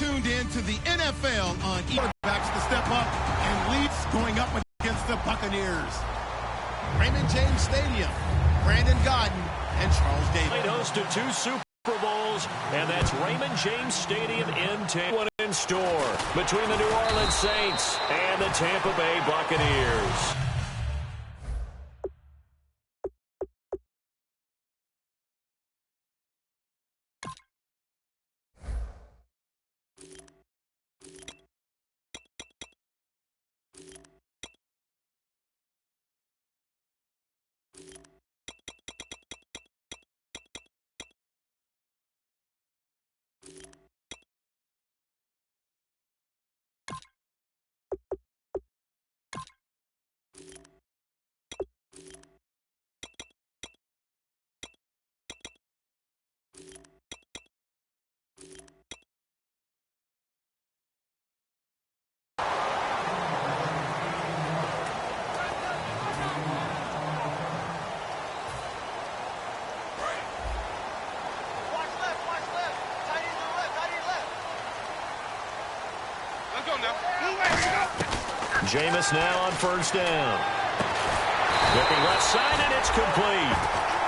tuned in to the NFL on quarterbacks to step up and leads going up against the Buccaneers. Raymond James Stadium, Brandon Gaudin, and Charles Davis. Host to 2 Super Bowls, and that's Raymond James Stadium in Tampa. One in store between the New Orleans Saints and the Tampa Bay Buccaneers. Jameis now on first down. Whipping left side, and it's complete.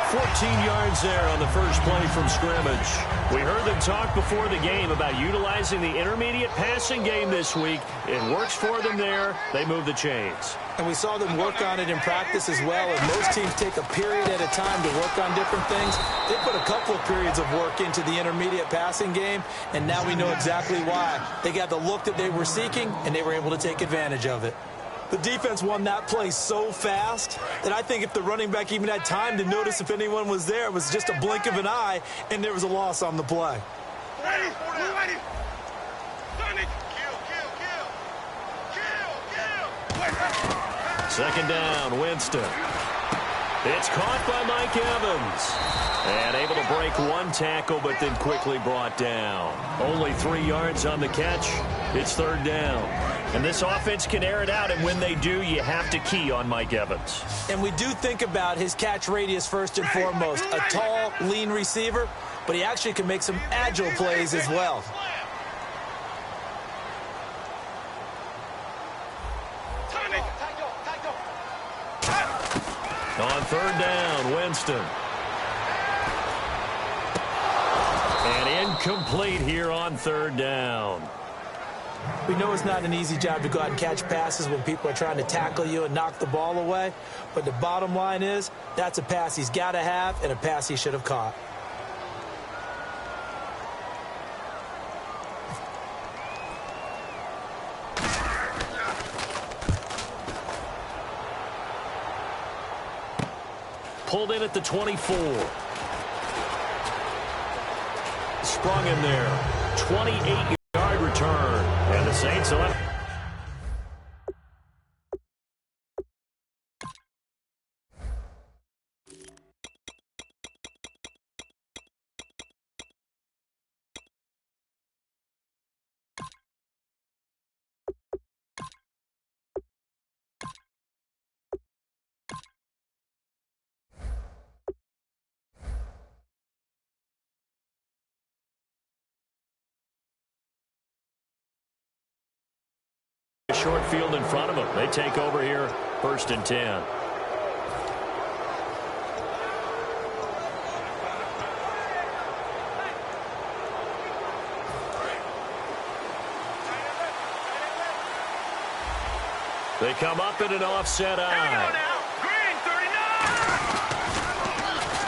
14 yards there on the first play from scrimmage. We heard them talk before the game about utilizing the intermediate passing game this week. It works for them there. They move the chains. And we saw them work on it in practice as well. And most teams take a period at a time to work on different things. They put a couple of periods of work into the intermediate passing game, and now we know exactly why. They got the look that they were seeking, and they were able to take advantage of it. The defense won that play so fast that I think if the running back even had time to notice if anyone was there, it was just a blink of an eye, and there was a loss on the play. Ready. Second down, Winston. It's caught by Mike Evans. And able to break one tackle, but then quickly brought down. Only 3 yards on the catch. It's third down. And this offense can air it out, and when they do, you have to key on Mike Evans. And we do think about his catch radius first and foremost. A tall, lean receiver, but he actually can make some agile plays as well. On third down, Winston. And incomplete here on third down. We know it's not an easy job to go out and catch passes when people are trying to tackle you and knock the ball away. But the bottom line is, that's a pass he's got to have and a pass he should have caught. Pulled in at the 24. Sprung him there. 28-yard return. And the Saints will have... short field in front of them. They take over here, 1st and 10. They come up in an offset eye.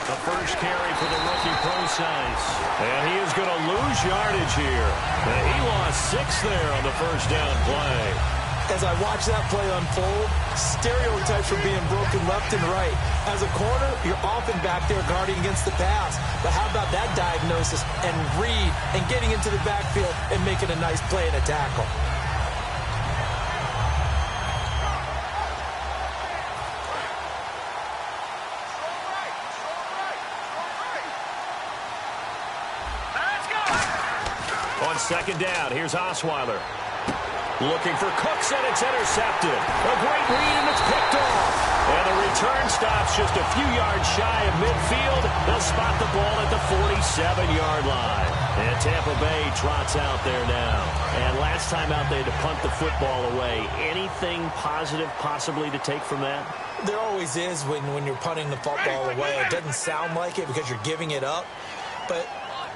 The first carry for the rookie Procise. And he is going to lose yardage here. And he lost 6 there on the first down play. As I watch that play unfold, stereotypes are being broken left and right. As a corner, you're often back there guarding against the pass. But how about that diagnosis and read and getting into the backfield and making a nice play and a tackle? On second down, here's Osweiler. Looking for Cooks, and it's intercepted. A great read, and it's picked off. And the return stops just a few yards shy of midfield. They'll spot the ball at the 47-yard line. And Tampa Bay trots out there now. And last time out, they had to punt the football away. Anything positive possibly to take from that? There always is when you're punting the football away. It doesn't sound like it because you're giving it up, but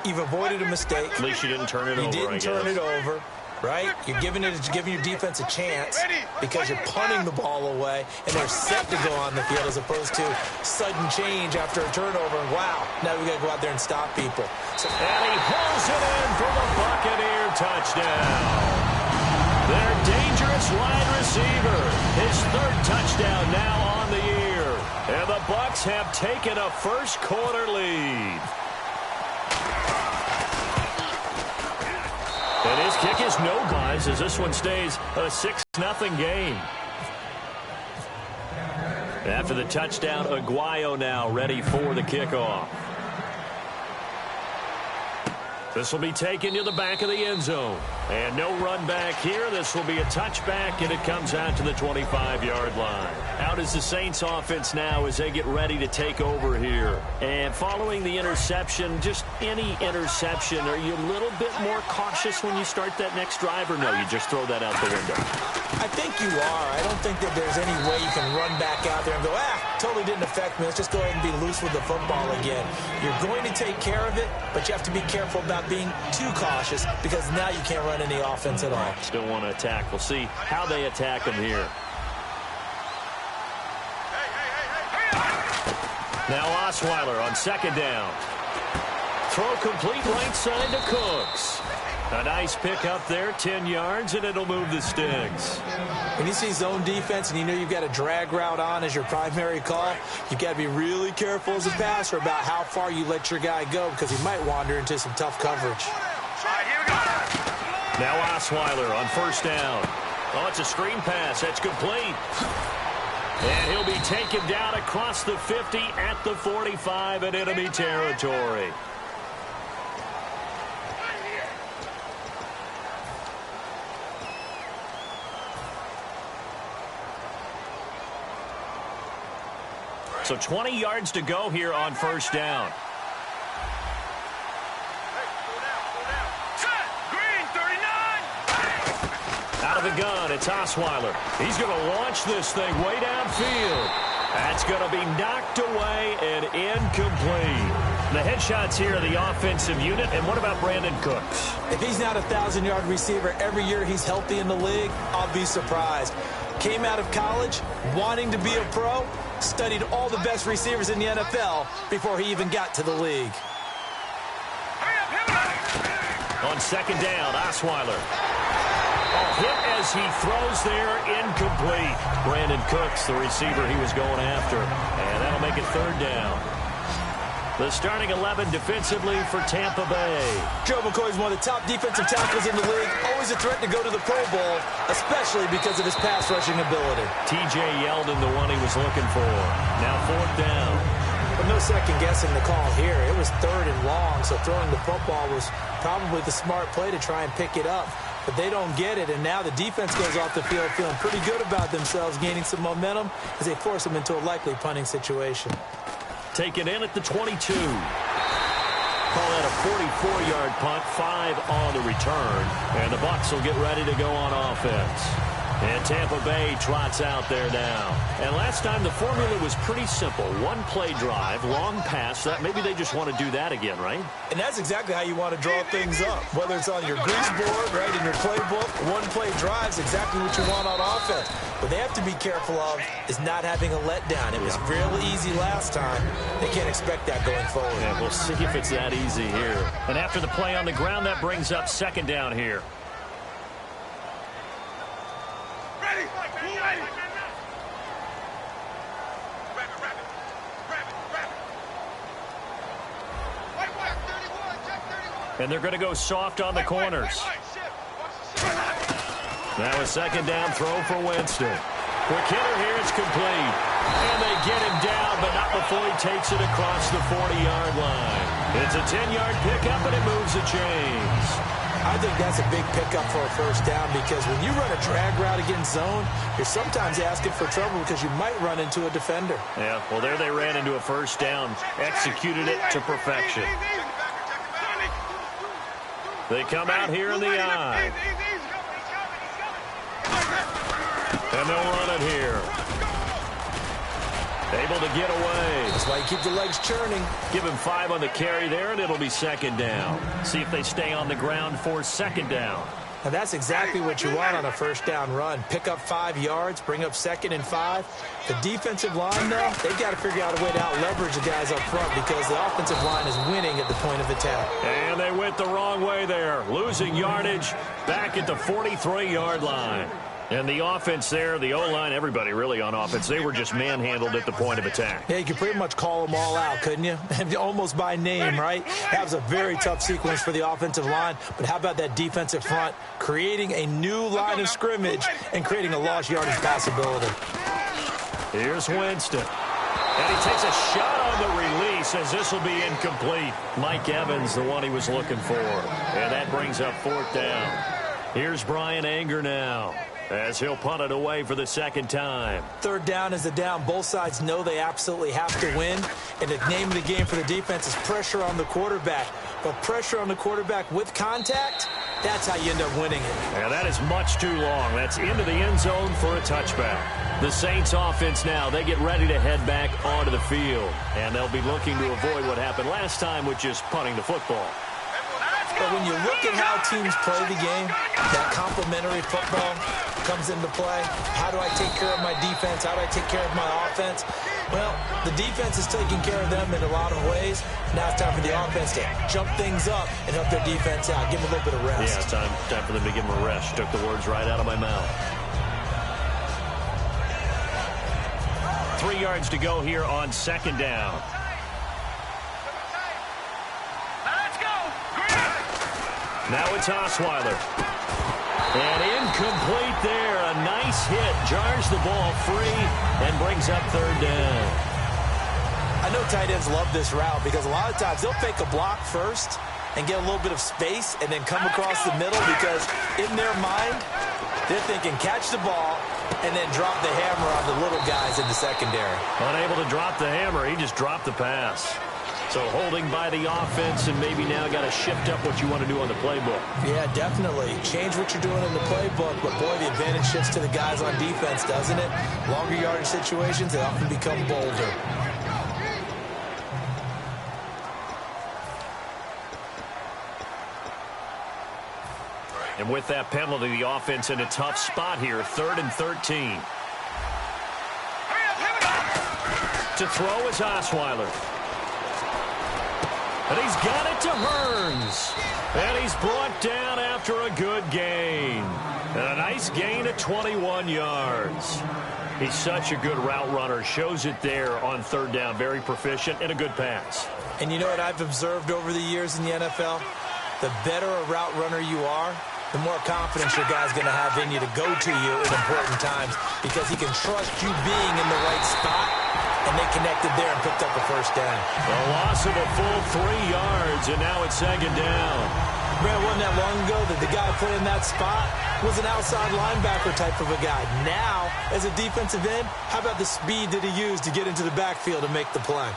you've avoided a mistake. At least you didn't turn it over, You didn't turn it over, right? You're giving your defense a chance because you're punting the ball away, and they're set to go on the field as opposed to sudden change after a turnover. And wow, now we got to go out there and stop people. And he pulls it in for the Buccaneer touchdown. Their dangerous wide receiver. His third touchdown now on the year. And the Bucs have taken a first-quarter lead. And his kick is no guys as this one stays a 6-0 game. After the touchdown, Aguayo now ready for the kickoff. This will be taken to the back of the end zone. And no run back here. This will be a touchback, and it comes out to the 25-yard line. Out is the Saints offense now as they get ready to take over here. And following the interception, just any interception, are you a little bit more cautious when you start that next drive, or no, you just throw that out the window? I think you are. I don't think that there's any way you can run back out there and go, totally didn't affect me. Let's just go ahead and be loose with the football again. You're going to take care of it, but you have to be careful about being too cautious because now you can't run any offense at all. Still want to attack. We'll see how they attack them here. Now Osweiler on second down. Throw complete right side to Cooks. A nice pick up there, 10 yards, and it'll move the sticks. When you see zone defense and you know you've got a drag route on as your primary call, you've got to be really careful as a passer about how far you let your guy go because he might wander into some tough coverage. Now Osweiler on first down. Oh, it's a screen pass. That's complete. And he'll be taken down across the 50 at the 45 in enemy territory. So 20 yards to go here on first down. Out of the gun, it's Osweiler. He's going to launch this thing way downfield. That's going to be knocked away and incomplete. The headshots here are the offensive unit. And what about Brandon Cooks? If he's not a 1,000-yard receiver every year he's healthy in the league, I'll be surprised. Came out of college wanting to be a pro, studied all the best receivers in the NFL before he even got to the league. On second down, Osweiler. Hit as he throws there, incomplete. Brandon Cooks, the receiver he was going after. And that'll make it third down. The starting 11 defensively for Tampa Bay. Joe McCoy is one of the top defensive tackles in the league. Always a threat to go to the Pro Bowl, especially because of his pass rushing ability. T.J. Yeldon, the one he was looking for. Now fourth down. But no second guessing the call here. It was third and long, so throwing the football was probably the smart play to try and pick it up. But they don't get it, and now the defense goes off the field feeling pretty good about themselves, gaining some momentum as they force them into a likely punting situation. Taken in at the 22. Call that a 44-yard punt, 5 on the return. And the Bucs will get ready to go on offense. And Tampa Bay trots out there now. And last time the formula was pretty simple. One play drive, long pass. That maybe they just want to do that again, right? And that's exactly how you want to draw things up. Whether it's on your grease board, right, in your playbook, one play drive is exactly what you want on offense. What they have to be careful of is not having a letdown. It was real easy last time. They can't expect that going forward. Yeah, we'll see if it's that easy here. And after the play on the ground, that brings up second down here. And they're going to go soft on the corners. Now a second down throw for Winston. Quick hitter here, it's complete. And they get him down, but not before he takes it across the 40-yard line. It's a 10-yard pickup, and it moves the chains. I think that's a big pickup for a first down because when you run a drag route against zone, you're sometimes asking for trouble because you might run into a defender. Yeah, well, there they ran into a first down, executed it to perfection. They come out here in the I. And they'll run it here. Able to get away. That's why you keep the legs churning. Give him 5 on the carry there, and it'll be second down. See if they stay on the ground for second down. Now, that's exactly what you want on a first down run. Pick up 5 yards, bring up 2nd and 5. The defensive line, though, they've got to figure out a way to out-leverage the guys up front because the offensive line is winning at the point of attack. And they went the wrong way there. Losing yardage back at the 43-yard line. And the offense there, the O-line, everybody really on offense, they were just manhandled at the point of attack. Yeah, you could pretty much call them all out, couldn't you? Almost by name, right? That was a very tough sequence for the offensive line. But how about that defensive front creating a new line of scrimmage and creating a lost yardage possibility? Here's Winston. And he takes a shot on the release as this will be incomplete. Mike Evans, the one he was looking for. And that brings up 4th down. Here's Brian Anger now, as he'll punt it away for the second time. 3rd down is the down. Both sides know they absolutely have to win. And the name of the game for the defense is pressure on the quarterback. But pressure on the quarterback with contact, that's how you end up winning it. And that is much too long. That's into the end zone for a touchback. The Saints offense now, they get ready to head back onto the field. And they'll be looking to avoid what happened last time with just punting the football. But when you look at how teams play the game, that complementary football comes into play. How do I take care of my defense? How do I take care of my offense? Well, the defense is taking care of them in a lot of ways. Now it's time for the offense to jump things up and help their defense out. Give them a little bit of rest. Yeah, it's time for them to give them a rest. Took the words right out of my mouth. 3 yards to go here on second down. Now it's Osweiler. And incomplete there. A nice hit. Jars the ball free and brings up 3rd down. I know tight ends love this route because a lot of times they'll fake a block first and get a little bit of space and then come across the middle because in their mind, they're thinking catch the ball and then drop the hammer on the little guys in the secondary. Unable to drop the hammer. He just dropped the pass. So holding by the offense, and maybe now got to shift up what you want to do on the playbook. Yeah, definitely. Change what you're doing in the playbook, but boy, the advantage shifts to the guys on defense, doesn't it? Longer yardage situations, they often become bolder. And with that penalty, the offense in a tough spot here, 3rd and 13. To throw is Osweiler. And he's got it to Hearns. And he's brought down after a good gain. And a nice gain of 21 yards. He's such a good route runner. Shows it there on 3rd down. Very proficient and a good pass. And you know what I've observed over the years in the NFL? The better a route runner you are, the more confidence your guy's going to have in you to go to you in important times because he can trust you being in the right spot. And they connected there and picked up a 1st down. A loss of a full 3 yards, and now it's second down. Man, it wasn't that long ago that the guy playing that spot was an outside linebacker type of a guy. Now, as a defensive end, how about the speed that he used to get into the backfield and make the play?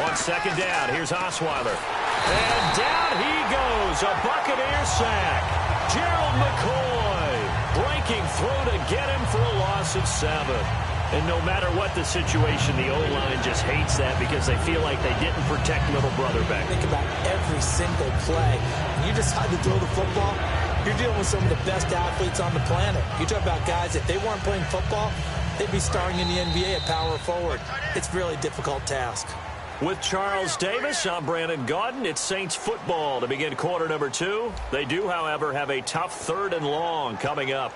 On second down, here's Osweiler. And down he goes, a Buccaneer sack. Gerald McCoy breaking through to get him for a loss of 7. And no matter what the situation, the O-line just hates that because they feel like they didn't protect little brother back. Think about every single play. When you decide to throw the football, you're dealing with some of the best athletes on the planet. You talk about guys, if they weren't playing football, they'd be starring in the NBA at power forward. It's a really difficult task. With Charles Davis, I'm Brandon Gaudin. It's Saints football to begin quarter number 2. They do, however, have a tough 3rd and long coming up.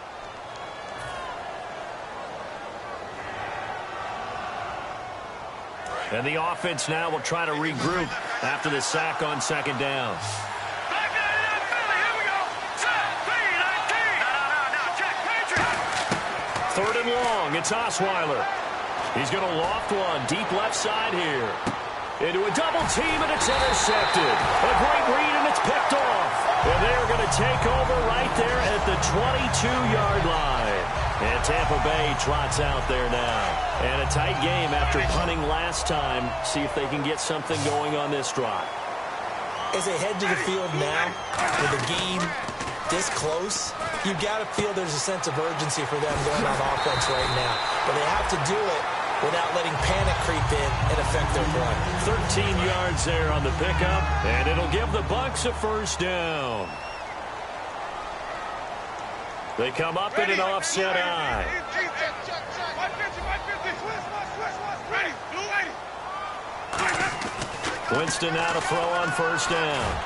And the offense now will try to regroup after the sack on second down. 3rd and long, it's Osweiler. He's going to loft one deep left side here. Into a double team, and it's intercepted. A great read, and it's picked off. And they're going to take over right there at the 22-yard line. And Tampa Bay trots out there now. And a tight game after punting last time. See if they can get something going on this drive. As they head to the field now, with the game this close, you've got to feel there's a sense of urgency for them going on offense right now. But they have to do it without letting panic creep in and affect their play. 13 yards there on the pickup, and it'll give the Bucs a first down. They come up in an offset eye. Winston now to throw on first down.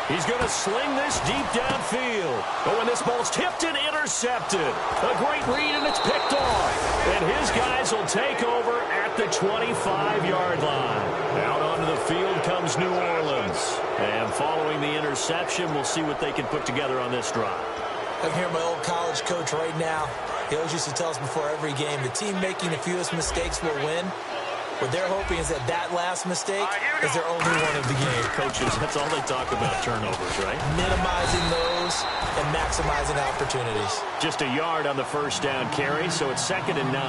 He's going to sling this deep downfield. Oh, and this ball's tipped and intercepted. A great read, and it's picked off. And his guys will take over at the 25-yard line. Out onto the field comes New Orleans. And following the interception, we'll see what they can put together on this drive. I can hear my old college coach right now. He always used to tell us before every game, the team making the fewest mistakes will win. What they're hoping is that last mistake is their only one of the game. Coaches, that's all they talk about, turnovers, right? Minimizing those and maximizing opportunities. Just a yard on the first down carry, so it's 2nd and 9.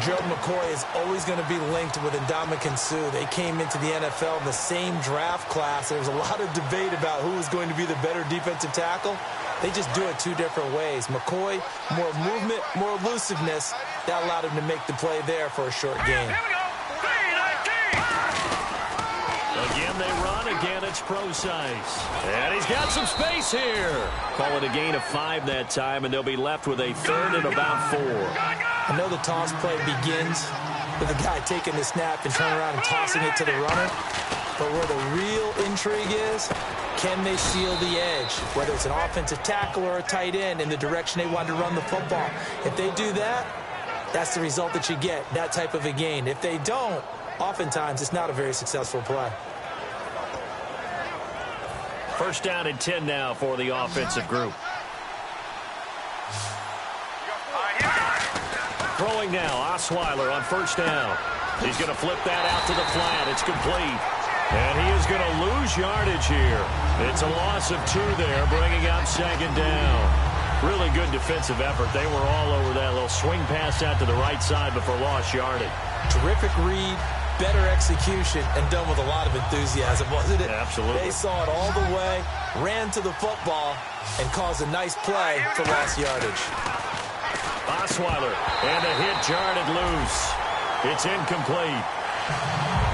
Joe McCoy is always going to be linked with Ndamukong Suh. They came into the NFL in the same draft class. There was a lot of debate about who was going to be the better defensive tackle. They just do it two different ways. McCoy, more movement, more elusiveness. That allowed him to make the play there for a short gain. Again, they run. Again, it's Procise. And he's got some space here. Call it a gain of 5 that time, and they'll be left with a 3rd and about 4. I know the toss play begins with the guy taking the snap and turning around and tossing it to the runner. But where the real intrigue is, can they seal the edge? Whether it's an offensive tackle or a tight end in the direction they want to run the football. If they do that, that's the result that you get, that type of a gain. If they don't, oftentimes it's not a very successful play. First down and 10 now for the offensive group. Throwing now, Osweiler on first down. He's going to flip that out to the flat. It's complete. And he is going to lose yardage here. It's a loss of 2 there, bringing up 2nd down. Really good defensive effort. They were all over that little swing pass out to the right side before lost yardage. Terrific read, better execution, and done with a lot of enthusiasm, wasn't it? Absolutely. They saw it all the way, ran to the football, and caused a nice play for lost yardage. Osweiler, and a hit jarred it loose. It's incomplete.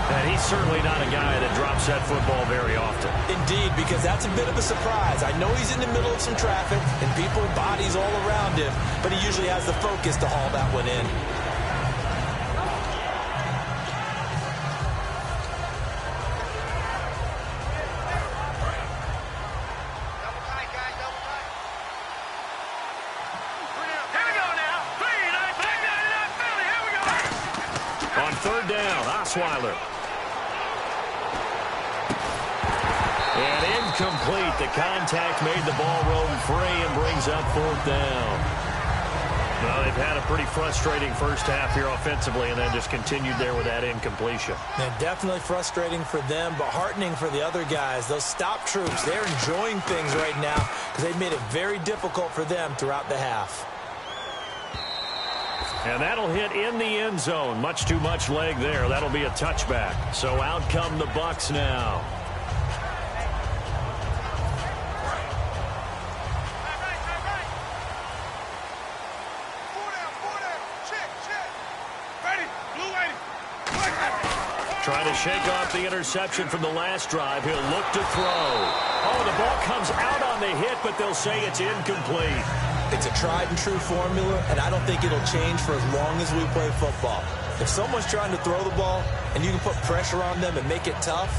And he's certainly not a guy that drops that football very often. Indeed, because that's a bit of a surprise. I know he's in the middle of some traffic and people, bodies all around him, but he usually has the focus to haul that one in. On 3rd down, Osweiler. And incomplete. The contact made the ball roam free and brings up 4th down. Well, they've had a pretty frustrating first half here offensively and then just continued there with that incompletion. And definitely frustrating for them, but heartening for the other guys. Those stop troops, they're enjoying things right now because they've made it very difficult for them throughout the half. And that'll hit in the end zone. Much too much leg there. That'll be a touchback. So out come the Bucs now. Trying to shake off the interception from the last drive. He'll look to throw. Oh, the ball comes out on the hit, but they'll say it's incomplete. It's a tried-and-true formula, and I don't think it'll change for as long as we play football. If someone's trying to throw the ball and you can put pressure on them and make it tough,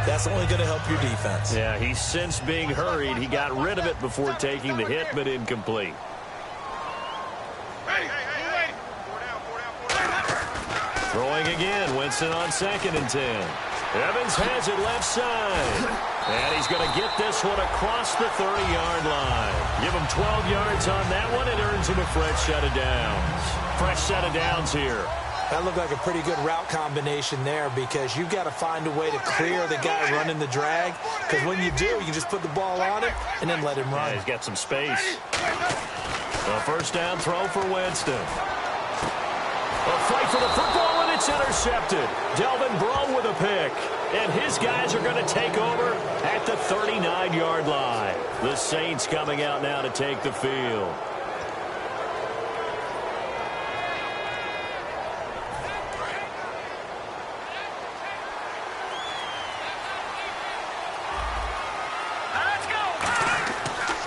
that's only going to help your defense. Yeah, he's since being hurried. He got rid of it before taking the hit, but incomplete. Throwing again, Winston on 2nd and 10. Evans has it left side. And he's going to get this one across the 30-yard line. Give him 12 yards on that one. It earns him a fresh set of downs. Fresh set of downs here. That looked like a pretty good route combination there because you've got to find a way to clear the guy running the drag. Because when you do, you just put the ball on him and then let him run. Yeah, he's got some space. A first down throw for Winston. A fight for the football, and it's intercepted. Delvin Breaux with a pick. and his guys are going to take over at the 39-yard line. The Saints coming out now to take the field.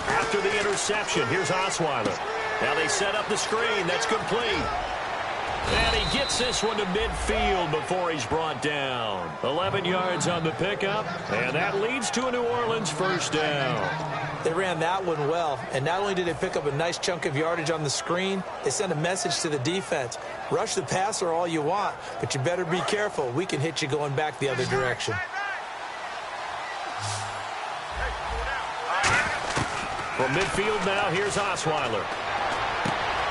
After the interception, here's Osweiler. Now they set up the screen. That's complete. And he gets this one to midfield before he's brought down. 11 yards on the pickup, and that leads to a New Orleans first down. They ran that one well, and not only did they pick up a nice chunk of yardage on the screen, they sent a message to the defense. Rush the passer all you want, but you better be careful. We can hit you going back the other direction. From midfield now, here's Osweiler.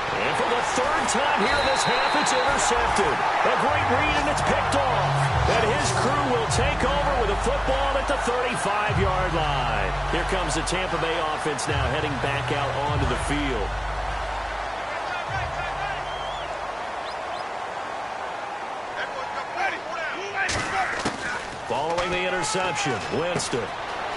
And for the third time here this half, it's intercepted. A great read, and it's picked off. And his crew will take over with a football at the 35-yard line. Here comes the Tampa Bay offense now heading back out onto the field. Following the interception, Winston.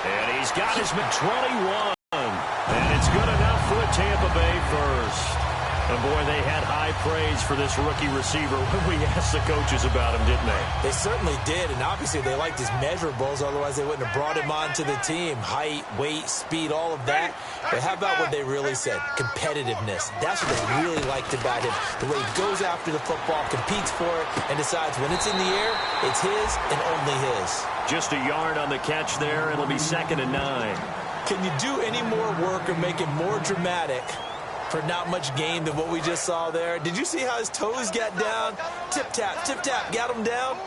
And he's got his 21. And it's good enough for a Tampa Bay first. And, boy, they had high praise for this rookie receiver when we asked the coaches about him, didn't they? They certainly did, and obviously they liked his measurables. Otherwise, they wouldn't have brought him onto the team. Height, weight, speed, all of that. But how about what they really said? Competitiveness. That's what they really liked about him. The way he goes after the football, competes for it, and decides when it's in the air, it's his and only his. Just a yard on the catch there. It'll be 2nd and 9. Can you do any more work or make it more dramatic for not much gain than what we just saw there? Did you see how his toes got down? Tip-tap, got him down.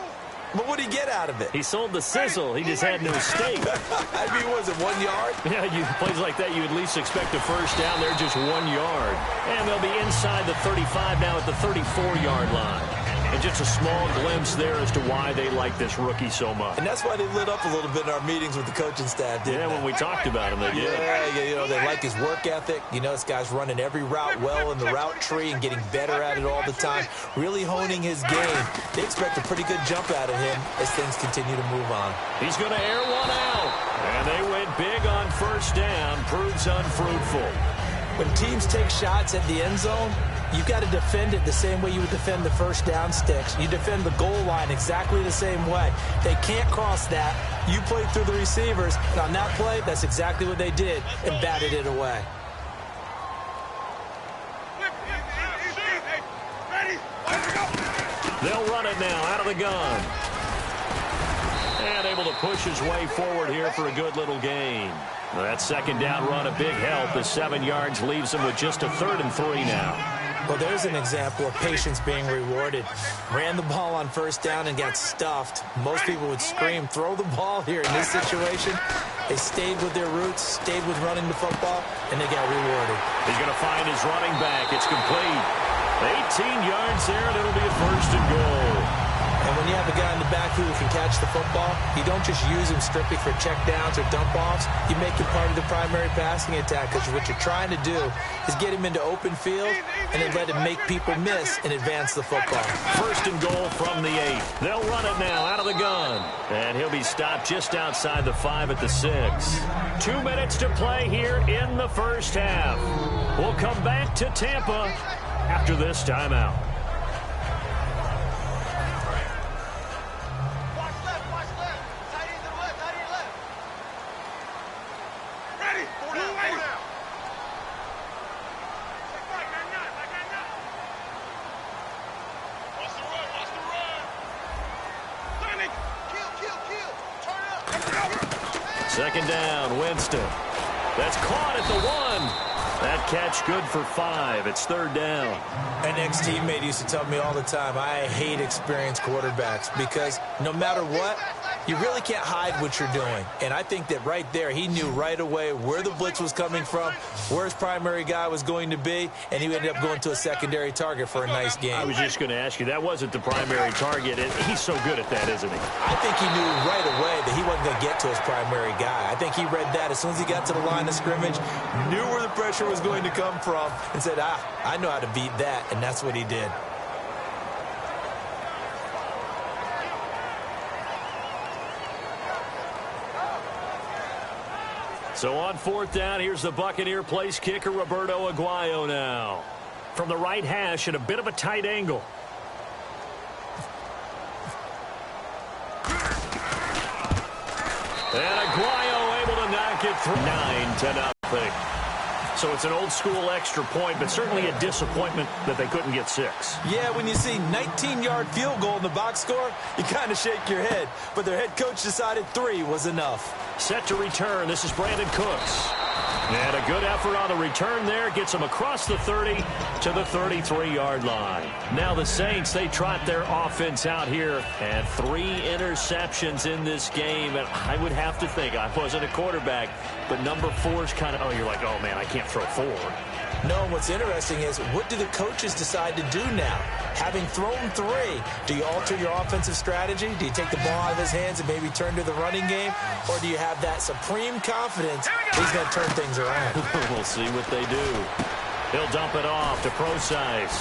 But what did he get out of it? He sold the sizzle. He just had no steak. I mean, was it 1 yard? Yeah, plays like that, you at least expect a first down. They're just 1 yard. And they'll be inside the 35 now at the 34-yard line. And just a small glimpse there as to why they like this rookie so much. And that's why they lit up a little bit in our meetings with the coaching staff, didn't they? When we talked about him, they did. Yeah, they like his work ethic. You know, this guy's running every route well in the route tree and getting better at it all the time, really honing his game. They expect a pretty good jump out of him as things continue to move on. He's going to air one out. And they went big on first down. Proves unfruitful. When teams take shots at the end zone, you've got to defend it the same way you would defend the first down sticks. You defend the goal line exactly the same way. They can't cross that. You played through the receivers, and on that play, that's exactly what they did and batted it away. They'll run it now out of the gun. And able to push his way forward here for a good little gain. That second down run, a big help. The 7 yards leaves him with just a 3rd and 3 now. Well, there's an example of patience being rewarded. Ran the ball on first down and got stuffed. Most people would scream, throw the ball here. In this situation, they stayed with their roots, stayed with running the football, and they got rewarded. He's going to find his running back. It's complete. 18 yards there, and it'll be a 1st and goal. And when you have a guy in the backfield who can catch the football, you don't just use him strictly for check downs or dump offs. You make him part of the primary passing attack, because what you're trying to do is get him into open field and then let him make people miss and advance the football. 1st and goal from the 8. They'll run it now out of the gun. And he'll be stopped just outside the 5 at the 6. 2 minutes to play here in the first half. We'll come back to Tampa after this timeout. Second down, Winston. That's caught at the 1. That catch good for 5. It's 3rd down. An ex-teammate used to tell me all the time, I hate experienced quarterbacks, because no matter what, you really can't hide what you're doing. And I think that right there, he knew right away where the blitz was coming from, where his primary guy was going to be, and he ended up going to a secondary target for a nice game. I was just going to ask you, that wasn't the primary target. He's so good at that, isn't he? I think he knew right away that he wasn't going to get to his primary guy. I think he read that as soon as he got to the line of scrimmage, knew where the pressure was going to come from, and said, I know how to beat that, and that's what he did. So on fourth down, here's the Buccaneer place kicker, Roberto Aguayo now. From the right hash at a bit of a tight angle. And Aguayo able to knock it through 9-0. So it's an old-school extra point, but certainly a disappointment that they couldn't get 6. Yeah, when you see 19-yard field goal in the box score, you kind of shake your head. But their head coach decided 3 was enough. Set to return. This is Brandon Cooks. And a good effort on the return there. Gets him across the 30 to the 33-yard line. Now the Saints, they trot their offense out here. And 3 interceptions in this game. And I would have to think, I wasn't a quarterback, but number 4 is kind of, oh, you're like, oh, man, I can't throw 4. No, and what's interesting is, what do the coaches decide to do now? Having thrown 3, do you alter your offensive strategy? Do you take the ball out of his hands and maybe turn to the running game? Or do you have that supreme confidence he's going to turn things around? We'll see what they do. He'll dump it off to Procise.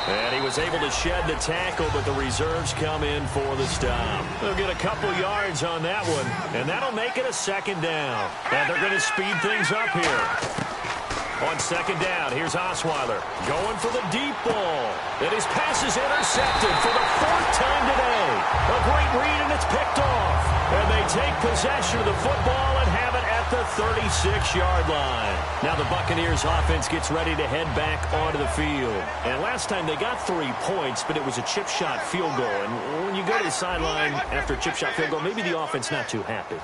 And he was able to shed the tackle, but the reserves come in for the stop. They'll get a couple yards on that one, and that'll make it a 2nd down. And they're going to speed things up here. On 2nd down, here's Osweiler going for the deep ball. And his pass is intercepted for the 4th time today. A great read, and it's picked off. And they take possession of the football and have it at the 36-yard line. Now the Buccaneers offense gets ready to head back onto the field. And last time they got 3 points, but it was a chip shot field goal. And when you go to the sideline after a chip shot field goal, maybe the offense not too happy.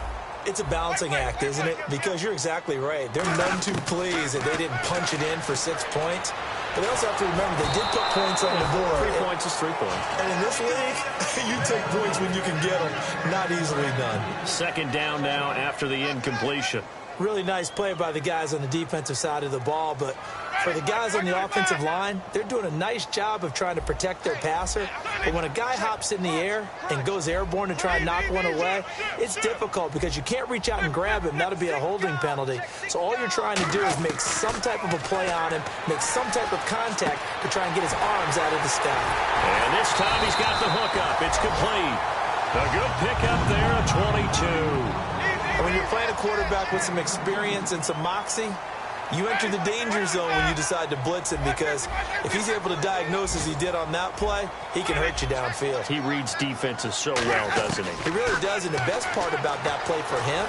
It's a balancing act, isn't it? Because you're exactly right. They're none too pleased that they didn't punch it in for 6 points. But they also have to remember they did put points on the board. 3 points is 3 points. And in this league, you take points when you can get them. Not easily done. 2nd down now after the incompletion. Really nice play by the guys on the defensive side of the ball, but for the guys on the offensive line, they're doing a nice job of trying to protect their passer. But when a guy hops in the air and goes airborne to try and knock one away, it's difficult because you can't reach out and grab him. That'll be a holding penalty. So all you're trying to do is make some type of a play on him, make some type of contact to try and get his arms out of the sky. And this time he's got the hook up. It's complete. A good pickup there at 22. And when you're playing a quarterback with some experience and some moxie, you enter the danger zone when you decide to blitz him, because if he's able to diagnose as he did on that play, he can hurt you downfield. He reads defenses so well, doesn't he? He really does, and the best part about that play for him,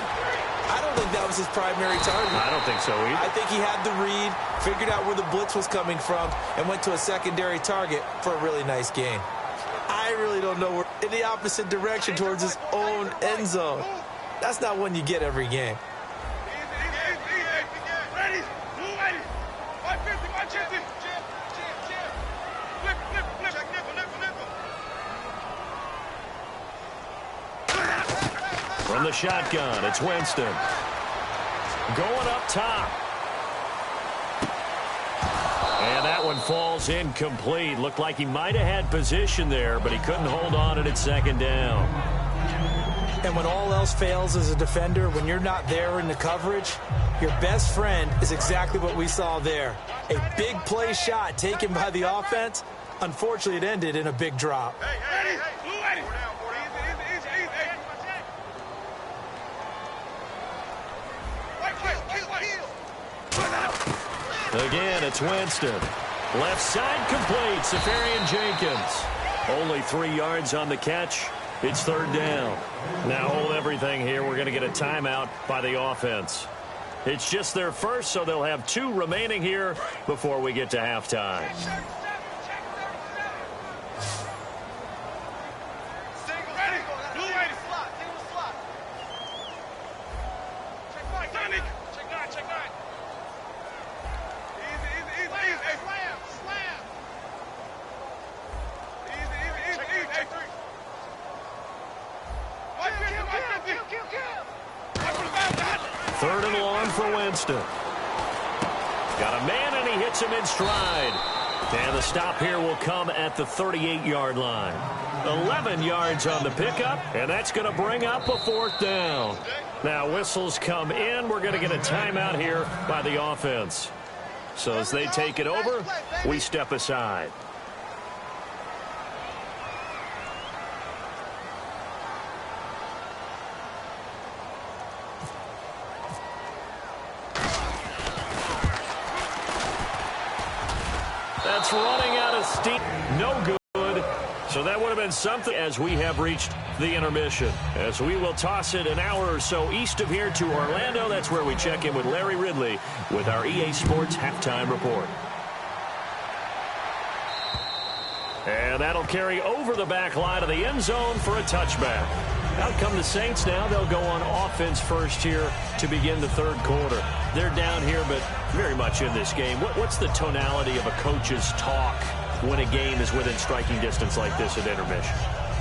I don't think that was his primary target. I don't think so either. I think he had the read, figured out where the blitz was coming from, and went to a secondary target for a really nice gain. I really don't know where in the opposite direction towards his own end zone. That's not one you get every game. From the shotgun, it's Winston. Going up top. And that one falls incomplete. Looked like he might have had position there, but he couldn't hold on at 2nd down. And when all else fails as a defender, when you're not there in the coverage, your best friend is exactly what we saw there. A big play shot taken by the offense. Unfortunately, it ended in a big drop. Again, it's Winston. Left side complete. Safarian Jenkins. Only 3 yards on the catch. It's 3rd down. Now hold everything here. We're going to get a timeout by the offense. It's just their first, so they'll have 2 remaining here before we get to halftime. Third and long for Winston. Got a man, and he hits him in stride. And the stop here will come at the 38-yard line. 11 yards on the pickup, and that's going to bring up a 4th down. Now whistles come in. We're going to get a timeout here by the offense. So as they take it over, we step aside. That's running out of steam. No good. So that would have been something as we have reached the intermission. As we will toss it an hour or so east of here to Orlando. That's where we check in with Larry Ridley with our EA Sports Halftime Report. And that'll carry over the back line of the end zone for a touchback. Out come the Saints now. They'll go on offense first here to begin the third quarter. They're down here, but very much in this game. What's the tonality of a coach's talk when a game is within striking distance like this at intermission?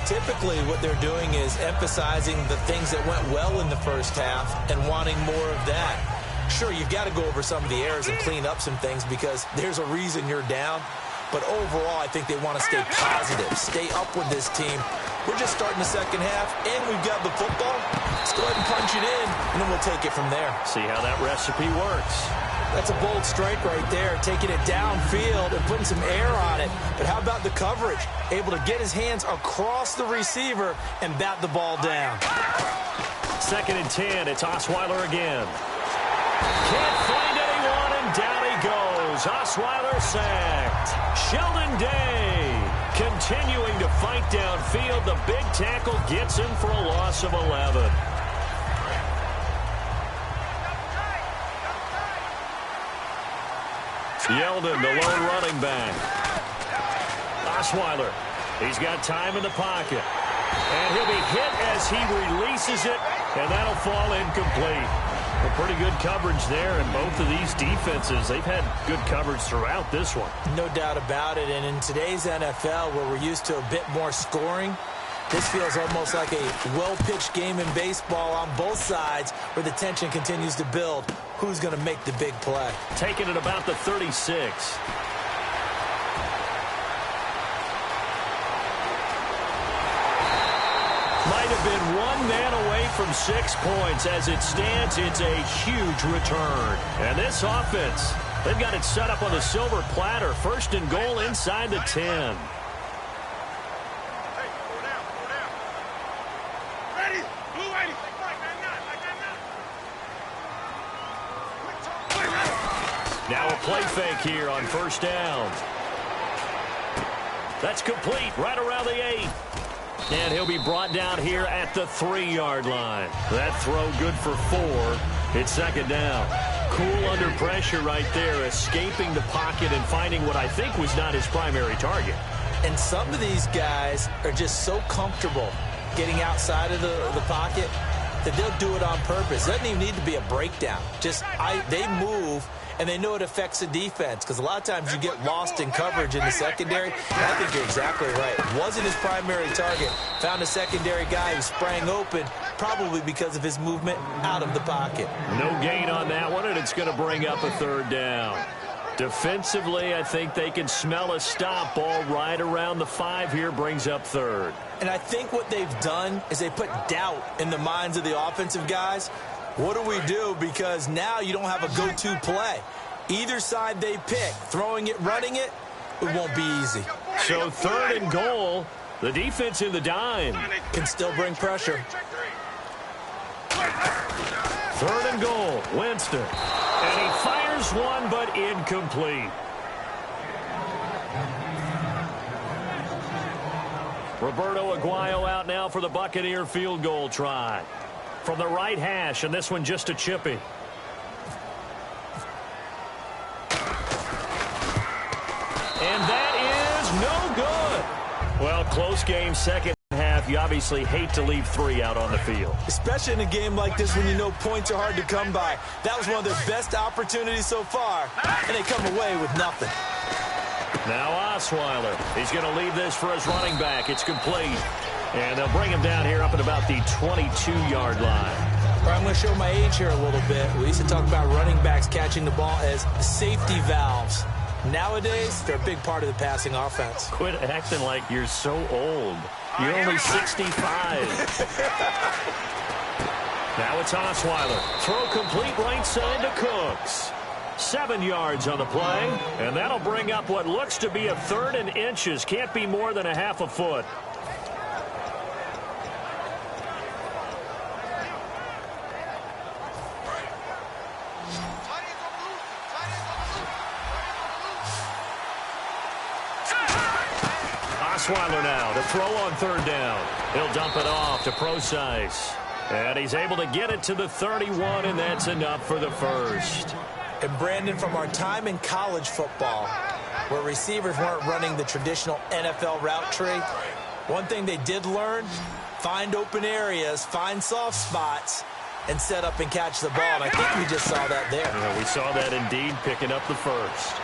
Typically, what they're doing is emphasizing the things that went well in the first half and wanting more of that. Sure, you've got to go over some of the errors and clean up some things because there's a reason you're down. But overall, I think they want to stay positive, stay up with this team. We're just starting the second half, and we've got the football. Let's go ahead and punch it in, and then we'll take it from there. See how that recipe works. That's a bold strike right there, taking it downfield and putting some air on it. But how about the coverage? Able to get his hands across the receiver and bat the ball down. 2nd and 10. It's Osweiler again. Can't find anyone, and down he goes. Osweiler sacked. Sheldon Day continuing to fight downfield. The big tackle gets him for a loss of 11. Yeldon, the lone running back. Osweiler, he's got time in the pocket. And he'll be hit as he releases it, and that'll fall incomplete. Well, pretty good coverage there, and both of these defenses, they've had good coverage throughout this one. No doubt about it, and in today's NFL, where we're used to a bit more scoring, this feels almost like a well-pitched game in baseball on both sides where the tension continues to build. Who's going to make the big play? Taking it about the 36. Might have been one man away from 6 points. As it stands, it's a huge return. And this offense, they've got it set up on the silver platter. 1st and goal inside the 10. Now a play fake here on 1st down. That's complete right around the 8. And he'll be brought down here at the 3-yard line. That throw good for 4. It's 2nd down. Cool under pressure right there, escaping the pocket and finding what I think was not his primary target. And some of these guys are just so comfortable getting outside of the pocket that they'll do it on purpose. It doesn't even need to be a breakdown. They move, and they know it affects the defense because a lot of times you get lost in coverage in the secondary. And I think you're exactly right. Wasn't his primary target. Found a secondary guy who sprang open, probably because of his movement out of the pocket. No gain on that one, and it's going to bring up a 3rd down. Defensively, I think they can smell a stop. Ball right around the 5 here, brings up 3rd. And I think what they've done is they put doubt in the minds of the offensive guys. What do we do? Because now you don't have a go-to play. Either side they pick, throwing it, running it, it won't be easy. So 3rd and goal, the defense in the dime. Can still bring pressure. 3rd and goal, Winston. And he fires one, but incomplete. Roberto Aguayo out now for the Buccaneer field goal try. From the right hash, and this one just a chippy. And that is no good. Well, close game, 2nd half. You obviously hate to leave 3 out on the field. Especially in a game like this when you know points are hard to come by. That was one of their best opportunities so far, and they come away with nothing. Now Osweiler. He's going to leave this for his running back. It's complete. And they'll bring him down here up at about the 22-yard line. All right, I'm going to show my age here a little bit. We used to talk about running backs catching the ball as safety valves. Nowadays, they're a big part of the passing offense. Quit acting like you're so old. You're only 65. Now it's Osweiler. Throw complete right side to Cooks. 7 yards on the play, and that'll bring up what looks to be a 3rd and inches. Can't be more than a half a foot. Osweiler now to throw on third down. He'll dump it off to Procise. And he's able to get it to the 31, and that's enough for the first. And Brandon, from our time in college football, where receivers weren't running the traditional NFL route tree, one thing they did learn, find open areas, find soft spots, and set up and catch the ball. And I think we just saw that there. Yeah, we saw that indeed, picking up the first.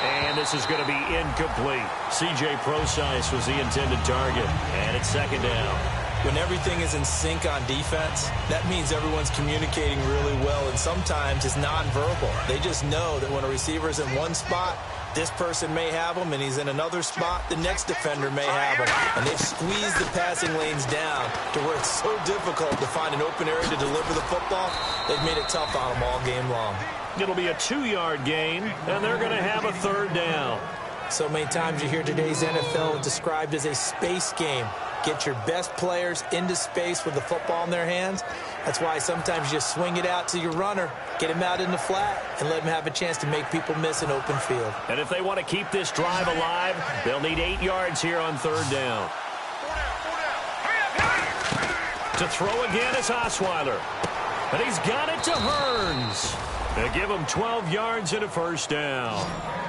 And this is going to be incomplete. C.J. Procise was the intended target. And it's second down. When everything is in sync on defense, that means everyone's communicating really well, and sometimes it's nonverbal. They just know that when a receiver is in one spot, this person may have him, and he's in another spot, the next defender may have him. And they've squeezed the passing lanes down to where it's so difficult to find an open area to deliver the football. They've made it tough on them all game long. It'll be a 2-yard gain, and they're going to have a third down. So many times you hear today's NFL described as a space game. Get your best players into space with the football in their hands. That's why sometimes you just swing it out to your runner, get him out in the flat, and let him have a chance to make people miss an open field. And if they want to keep this drive alive, they'll need 8 yards here on third down. To throw again is Osweiler. And he's got it to Hearns. They give him 12 yards and a first down.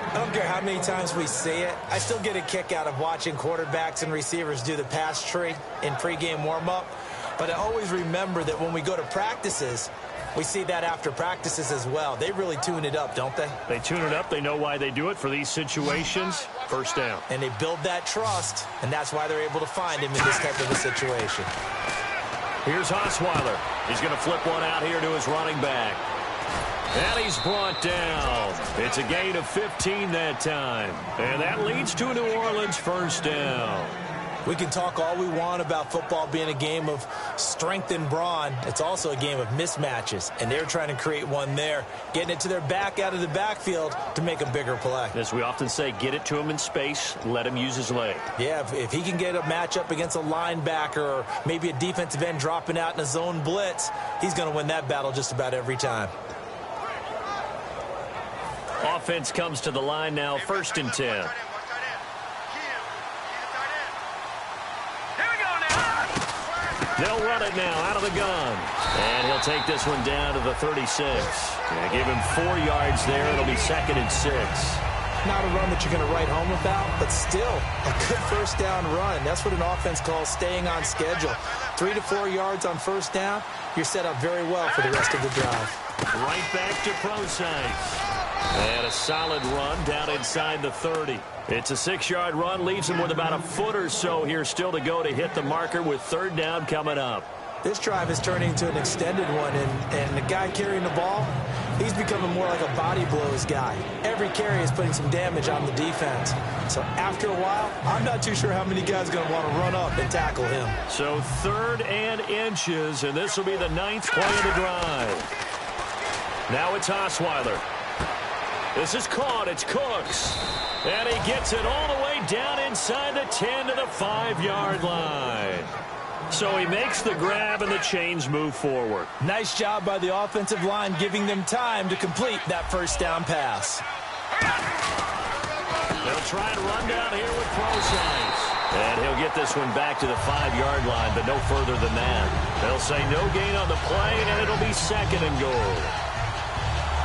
I don't care how many times we see it. I still get a kick out of watching quarterbacks and receivers do the pass tree in pregame warm-up. But I always remember that when we go to practices, we see that after practices as well. They really tune it up, don't they? They tune it up. They know why they do it for these situations. First down. And they build that trust, and that's why they're able to find him in this type of a situation. Here's Osweiler. He's going to flip one out here to his running back. And he's brought down. It's a gain of 15 that time. And that leads to a New Orleans first down. We can talk all we want about football being a game of strength and brawn. It's also a game of mismatches, and they're trying to create one there, getting it to their back out of the backfield to make a bigger play. As we often say, get it to him in space, let him use his leg. Yeah, if he can get a matchup against a linebacker or maybe a defensive end dropping out in a zone blitz, he's going to win that battle just about every time. Offense comes to the line now, 1st and 10. They'll run it now out of the gun. And he'll take this one down to the 36. They give him 4 yards there. It'll be 2nd and 6. Not a run that you're going to write home about, but still a good first down run. That's what an offense calls staying on schedule. 3 to 4 yards on first down, you're set up very well for the rest of the drive. Right back to Procise. And a solid run down inside the 30. It's a 6-yard run, leaves him with about a foot or so here still to go to hit the marker with third down coming up. This drive is turning into an extended one, and the guy carrying the ball, he's becoming more like a body blows guy. Every carry is putting some damage on the defense. So after a while, I'm not too sure how many guys are going to want to run up and tackle him. So 3rd and inches, and this will be the 9th play of the drive. Now it's Osweiler. This is caught. It's Cooks. And he gets it all the way down inside the 10 to the 5-yard line. So he makes the grab and the chains move forward. Nice job by the offensive line giving them time to complete that first down pass. They'll try and run down here with Procise. And he'll get this one back to the 5-yard line, but no further than that. They'll say no gain on the play, and it'll be 2nd and goal.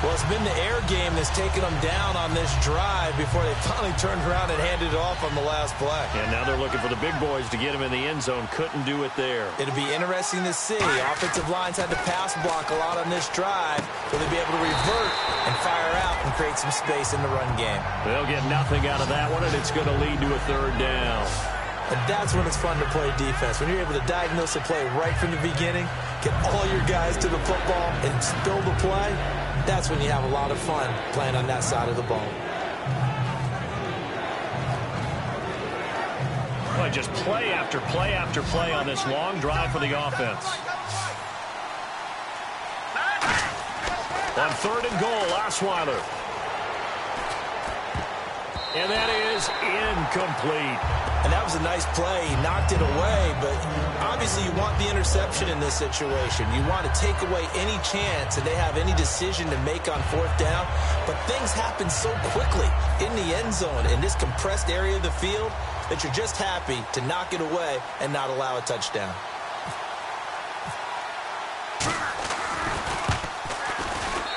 Well, it's been the air game that's taken them down on this drive before they finally turned around and handed it off on the last play. And now they're looking for the big boys to get him in the end zone. Couldn't do it there. It'll be interesting to see. Offensive lines had to pass block a lot on this drive. Will they be able to revert and fire out and create some space in the run game? They'll get nothing out of that one, and it's going to lead to a third down. And that's when it's fun to play defense. When you're able to diagnose a play right from the beginning, get all your guys to the football, and spill the play, that's when you have a lot of fun playing on that side of the ball. Well, just play after play after play on this long drive for the offense. On 3rd and goal, Osweiler. And that is incomplete. And that was a nice play. He knocked it away, but obviously you want the interception in this situation. You want to take away any chance that they have any decision to make on fourth down. But things happen so quickly in the end zone in this compressed area of the field that you're just happy to knock it away and not allow a touchdown.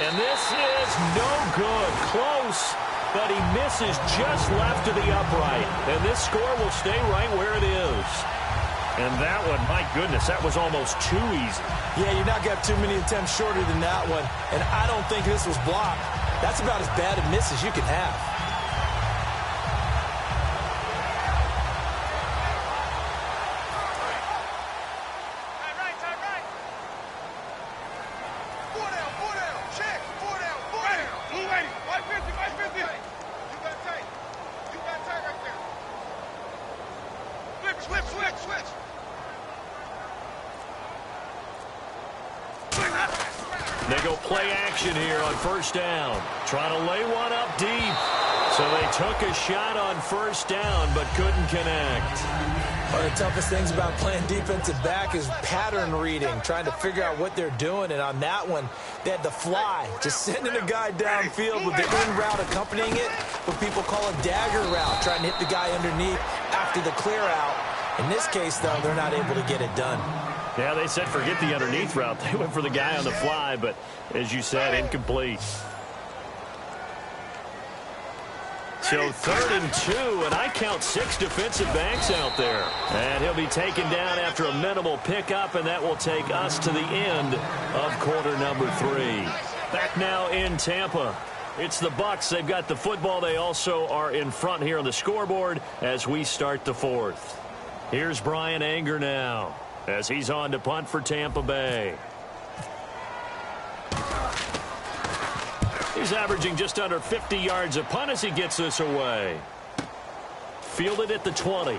And this is no good. Close, but he misses just left of the upright. And this score will stay right where it is. And that one, my goodness, that was almost too easy. Yeah, you're not going to have too many attempts shorter than that one. And I don't think this was blocked. That's about as bad a miss as you can have. They go play action here on first down. Trying to lay one up deep. So they took a shot on first down but couldn't connect. One of the toughest things about playing defensive back is pattern reading, trying to figure out what they're doing. And on that one, they had the fly, just sending a guy downfield with the in route accompanying it, what people call a dagger route, trying to hit the guy underneath after the clear out. In this case, though, they're not able to get it done. Yeah, they said forget the underneath route. They went for the guy on the fly, but as you said, incomplete. So 3rd and 2, and I count 6 defensive backs out there. And he'll be taken down after a minimal pickup, and that will take us to the end of quarter number 3. Back now in Tampa. It's the Bucs. They've got the football. They also are in front here on the scoreboard as we start the 4th. Here's Brian Anger now as he's on to punt for Tampa Bay. He's averaging just under 50 yards a punt as he gets this away. Fielded at the 20.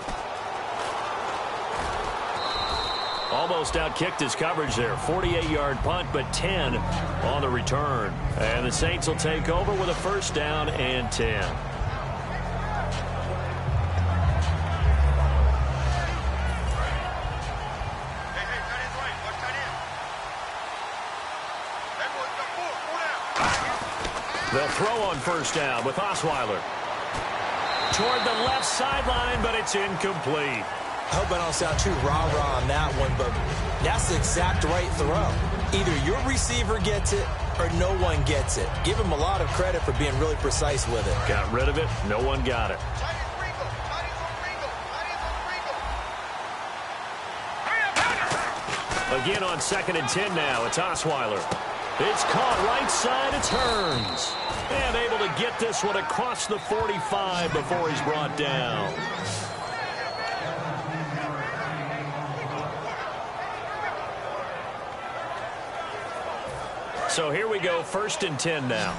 Almost outkicked his coverage there. 48-yard punt, but 10 on the return. And the Saints will take over with a first down and 10. They'll throw on first down with Osweiler. Toward the left sideline, but it's incomplete. I hope I don't sound too rah-rah on that one, but that's the exact right throw. Either your receiver gets it or no one gets it. Give him a lot of credit for being really precise with it. Got rid of it. No one got it. Again on 2nd and 10 now. It's Osweiler. It's caught right side. It turns. And able to get this one across the 45 before he's brought down. So here we go, 1st and 10 now.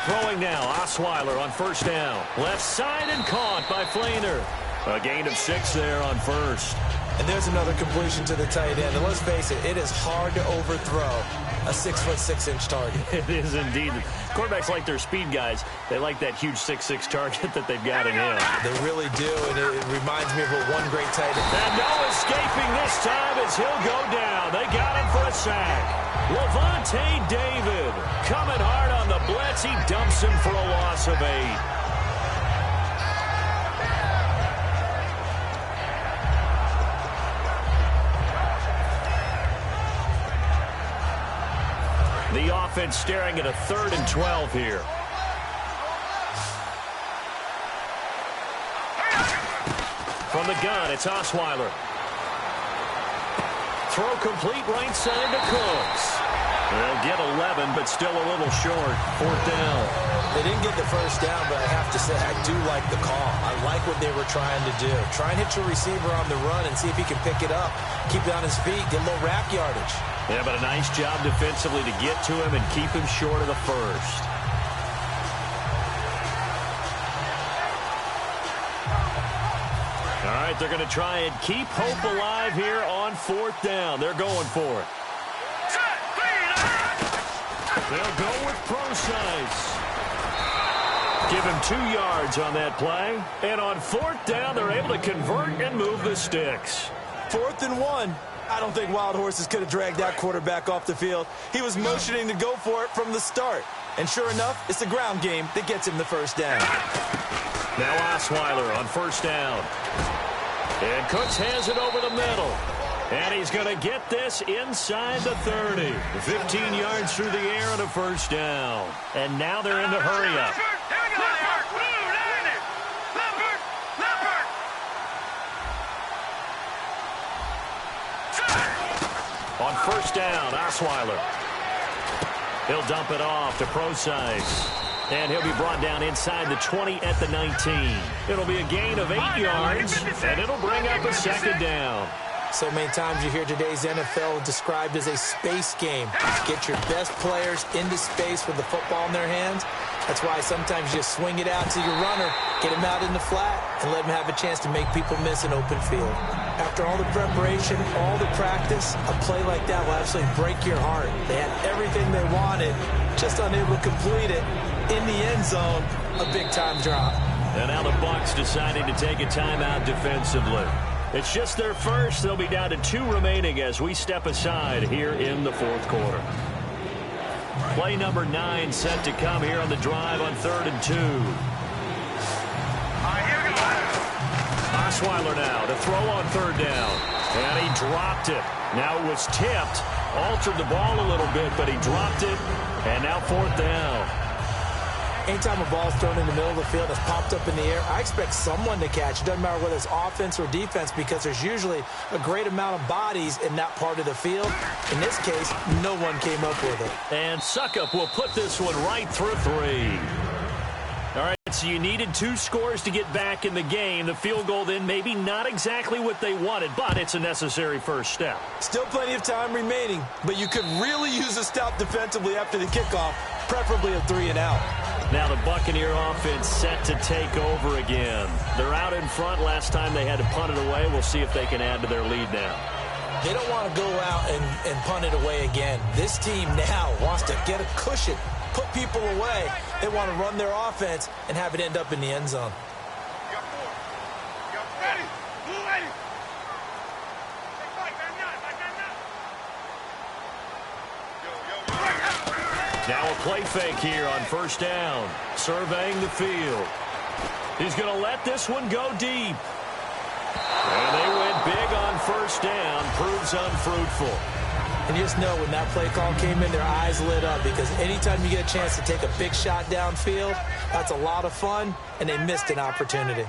Throwing now, Osweiler on first down. Left side and caught by Flainer. A gain of 6 there on first. And there's another completion to the tight end. And let's face it is hard to overthrow a 6'6" target. It is indeed. Quarterbacks like their speed guys. They like that huge 6'6" target that they've got in him. They really do, and it reminds me of what one great tight end. And no escaping this time as he'll go down. They got him for a sack. Levante David coming hard on the blitz. He dumps him for a loss of 8. The offense staring at a 3rd and 12 here. From the gun, it's Osweiler. Throw complete right side to Cooks. They'll get 11, but still a little short. 4th down. They didn't get the first down, but I have to say I do like the call. I like what they were trying to do. Try and hit your receiver on the run and see if he can pick it up. Keep it on his feet, get a little rack yardage. Yeah, but a nice job defensively to get to him and keep him short of the first. All right, they're going to try and keep hope alive here on 4th down. They're going for it. They'll go with Procise. Give him 2 yards on that play. And on 4th down, they're able to convert and move the sticks. 4th and 1. I don't think Wild Horses could have dragged that quarterback off the field. He was motioning to go for it from the start. And sure enough, it's the ground game that gets him the first down. Now Osweiler on 1st down. And Cooks has it over the middle. And he's going to get this inside the 30. 15 yards through the air and a first down. And now they're in the hurry-up. On 1st down, Osweiler. He'll dump it off to Procise. And he'll be brought down inside the 20 at the 19. It'll be a gain of 8 yards, and it'll bring up a 2nd down. So many times you hear today's NFL described as a space game. Get your best players into space with the football in their hands. That's why sometimes you swing it out to your runner, get him out in the flat, and let him have a chance to make people miss an open field. After all the preparation, all the practice, a play like that will absolutely break your heart. They had everything they wanted, just unable to complete it. In the end zone, a big-time drop. And now the Bucs deciding to take a timeout defensively. It's just their first. They'll be down to 2 remaining as we step aside here in the 4th quarter. Play number 9 set to come here on the drive on 3rd and 2. Osweiler now to throw on 3rd down. And he dropped it. Now it was tipped. Altered the ball a little bit, but he dropped it. And now 4th down. Anytime a ball's thrown in the middle of the field that's popped up in the air, I expect someone to catch. It doesn't matter whether it's offense or defense because there's usually a great amount of bodies in that part of the field. In this case, no one came up with it. And Suckup will put this one right through 3. All right, so you needed 2 scores to get back in the game. The field goal then maybe not exactly what they wanted, but it's a necessary first step. Still plenty of time remaining, but you could really use a stop defensively after the kickoff, preferably a 3 and out. Now the Buccaneer offense set to take over again. They're out in front. Last time they had to punt it away. We'll see if they can add to their lead now. They don't want to go out and punt it away again. This team now wants to get a cushion, put people away. They want to run their offense and have it end up in the end zone. Now a play fake here on 1st down. Surveying the field. He's going to let this one go deep. And they went big on 1st down. Proves unfruitful. And you just know when that play call came in, their eyes lit up because anytime you get a chance to take a big shot downfield, that's a lot of fun, and they missed an opportunity.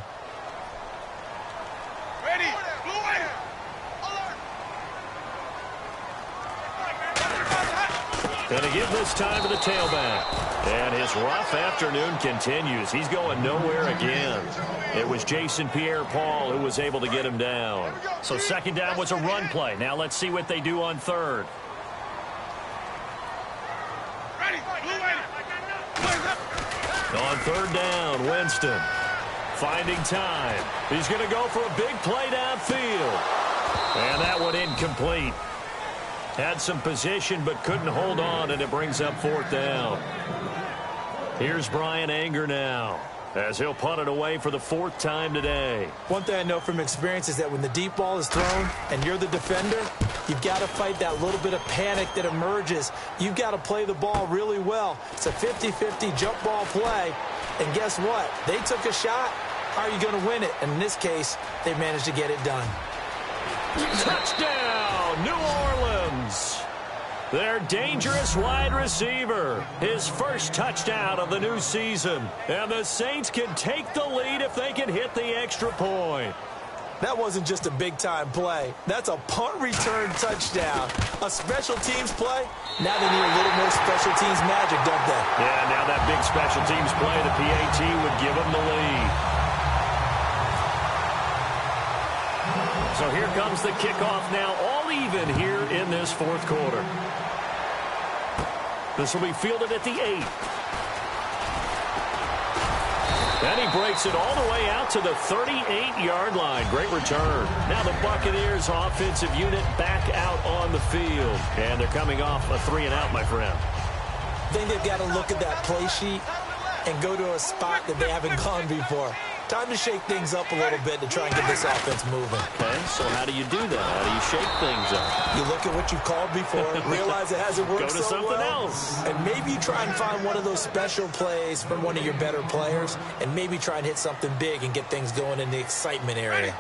Going to give this time to the tailback. And his rough afternoon continues. He's going nowhere again. It was Jason Pierre-Paul who was able to get him down. So 2nd down was a run play. Now let's see what they do on 3rd. On 3rd down, Winston finding time. He's going to go for a big play downfield. And that one incomplete. Had some position but couldn't hold on, and it brings up 4th down. Here's Brian Anger now as he'll punt it away for the 4th time today. One thing I know from experience is that when the deep ball is thrown and you're the defender, you've got to fight that little bit of panic that emerges. You've got to play the ball really well. It's a 50-50 jump ball play, and guess what? They took a shot. How are you going to win it? And in this case, they managed to get it done. Touchdown, New Orleans. Their dangerous wide receiver. His first touchdown of the new season. And the Saints can take the lead if they can hit the extra point. That wasn't just a big-time play. That's a punt return touchdown. A special teams play. Now they need a little more special teams magic, don't they? Yeah, now that big special teams play, the PAT would give them the lead. So here comes the kickoff now, all even here in this 4th quarter. This will be fielded at the 8. And he breaks it all the way out to the 38-yard line. Great return. Now the Buccaneers offensive unit back out on the field. And they're coming off a 3 and out, my friend. I think they've got to look at that play sheet and go to a spot that they haven't gone before. Time to shake things up a little bit to try and get this offense moving. Okay, so how do you do that? How do you shake things up? You look at what you've called before, realize it hasn't worked Go to so something well, else. and maybe try and find one of those special plays from one of your better players, and maybe try and hit something big and get things going in the excitement area.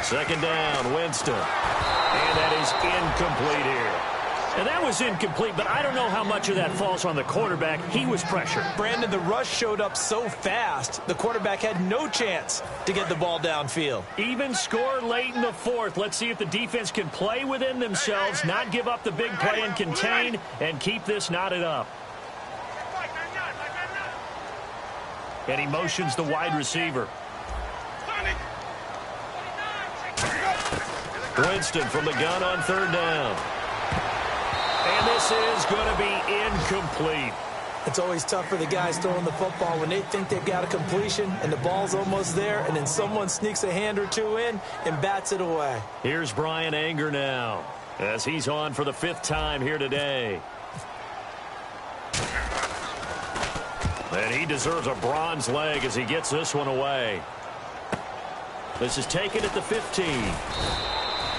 Second down, Winston. And that is incomplete here. And that was incomplete, but I don't know how much of that falls on the quarterback. He was pressured. Brandon, the rush showed up so fast, the quarterback had no chance to get the ball downfield. Even score late in the fourth. Let's see if the defense can play within themselves, not give up the big play and contain, and keep this knotted up. And he motions the wide receiver. Winston from the gun on third down. And this is going to be incomplete. It's always tough for the guys throwing the football when they think they've got a completion and the ball's almost there, and then someone sneaks a hand or two in and bats it away. Here's Brian Anger now as he's on for the 5th time here today. And he deserves a bronze leg as he gets this one away. This is taken at the 15.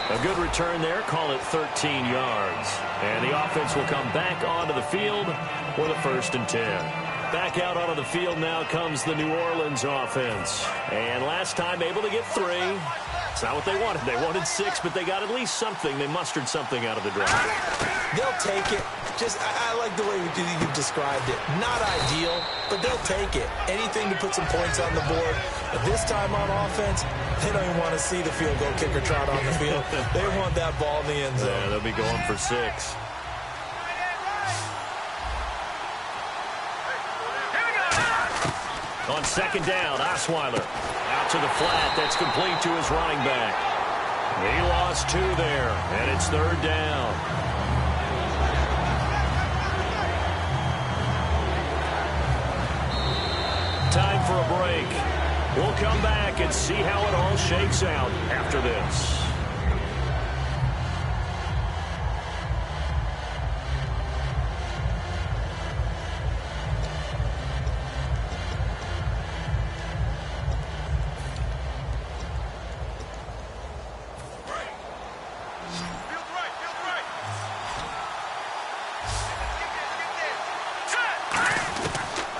A good return there. Call it 13 yards. And the offense will come back onto the field for the 1st and 10. Back out onto the field now comes the New Orleans offense. And last time able to get 3. It's not what they wanted. They wanted 6, but they got at least something. They mustered something out of the drive. They'll take it. I like the way you've described it. Not ideal, but they'll take it. Anything to put some points on the board. But this time on offense, they don't even want to see the field goal kicker trot on the field. They want that ball in the end zone. Yeah, they'll be going for 6. On second down, Osweiler out to the flat. That's complete to his running back. He lost 2 there, and it's 3rd down. Time for a break. We'll come back and see how it all shakes out after this.